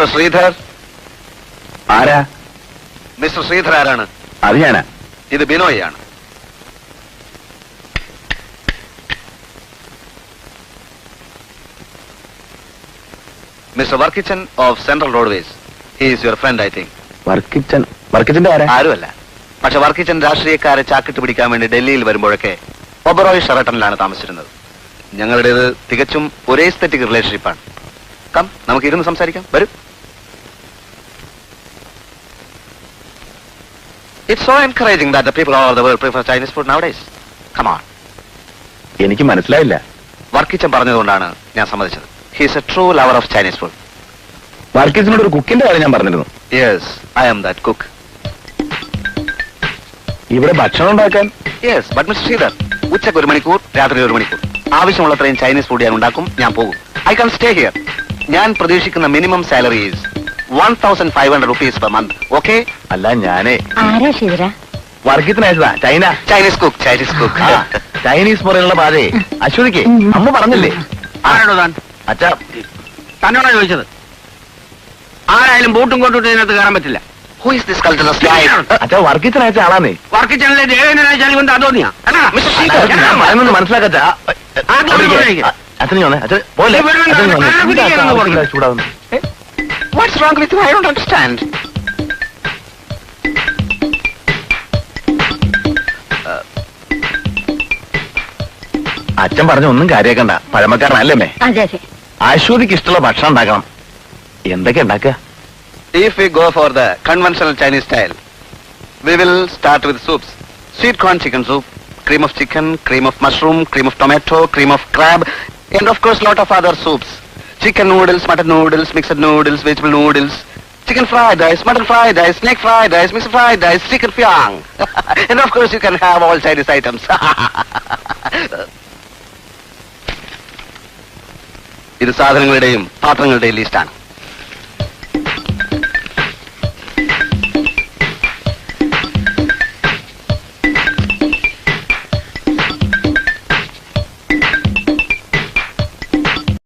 Mister Sridhar. ആരാ? Mister Sridhar ആരാണ്? അത് ഞാനാ. ഇത് ബിനോയ് ആണ്. Mr Varkichan of central roadways. He is your friend, I think. വർക്കിച്ചന്റെ ആരാ? ആരുമല്ല. പക്ഷെ വർക്കിച്ചൻ രാഷ്ട്രീയക്കാരെ ചാക്കിട്ട് പിടിക്കാൻ വേണ്ടി ഡൽഹിയിൽ വരുമ്പോഴൊക്കെ ഒബറോയ് ഷെറട്ടണിലാണ് താമസിച്ചിരുന്നത്. ഞങ്ങളുടേത് തികച്ചും ഒരേ എസ്തെറ്റിക് റിലേഷൻഷിപ്പാണ്. കം, നമുക്ക് ഇരുന്ന് സംസാരിക്കാം. വരൂ. It's so encouraging that the people all over the world prefer Chinese food nowadays. Come on. എനിക്ക് മനസ്സിലായില്ല. വർക്കിച്ചൻ പറഞ്ഞതുകൊണ്ടാണ് ഞാൻ സമ്മതിച്ചത്. He is a true lover of Chinese food. വർക്കിച്ചനോട് ഒരു കുക്കിന്റെ കാര്യം ഞാൻ പറഞ്ഞിരുന്നു. Yes, I am that cook. ഇവിടെ ഭക്ഷണം ഉണ്ടാക്കാൻ? Yes, but Mr. Sridhar, ഉച്ചക്ക് 1 മണിക്കൂർ, രാത്രി 1 മണിക്കൂർ, ആവശ്യമുള്ളത്രയും ചൈനീസ് ഫുഡ് ഞാൻ ഉണ്ടാക്കും. ഞാൻ പോകും. I can stay here. ഞാൻ പ്രതീക്ഷിക്കുന്ന minimum salary is 1,500 rupees per month. Okay? അല്ല, ഞാനേ ആരാ ശിവര? വർക്കിച്ചനയച്ചതാ. Chinese cook. ചൈനീസ് പോലെയുള്ള പാതയെ അശ്വതിക്ക് അമ്മ പറഞ്ഞില്ലേ? ആരാണോ താൻ? അച്ഛാ, തന്നോടാ ചോദിച്ചത്. ആരായാലും ബൂട്ടും കൊണ്ടിട്ട് ഇതിനകത്ത് കയറാൻ പറ്റില്ല. Who is this cultural guy? അച്ഛാ, വർക്കിച്ചനയച്ച ആളാന്നേ. വർക്കിച്ചനിലെ ദേവേന്ദ്രനാച്ചാൽ കൊണ്ട് അതോന്നിയാ? Mr. Sridhar. മനസ്സിലാക്കച്ചാ. അച്ഛനെ വന്നേ. അച്ഛൻ പോലെ ചൂടാവുന്നു. What's wrong with you? I don't understand. അച്ഛൻ പറഞ്ഞ ഒന്നും കാര്യാക്കണ്ട. പഴമക്കാരനല്ലേ? അതെ അതെ. അശ്വതിക്ക് ഇഷ്ടമുള്ള ഭക്ഷണം ഉണ്ടാക്കണം. എന്തൊക്കെ ഉണ്ടാക്കുക? If we go for the conventional Chinese style, we will start with soups. Sweet corn chicken soup, cream of chicken, cream of mushroom, cream of tomato, cream of crab, and of course lot of other soups. Chicken noodles, mutton noodles, mixed noodles, vegetable noodles, chicken fried rice, mutton fried rice, snake fried rice, mixed fried rice, chicken fyang. And of course you can have all Chinese items. ഇത് സാധനങ്ങളുടെയും പാത്രങ്ങളുടെയും ലിസ്റ്റാണ്.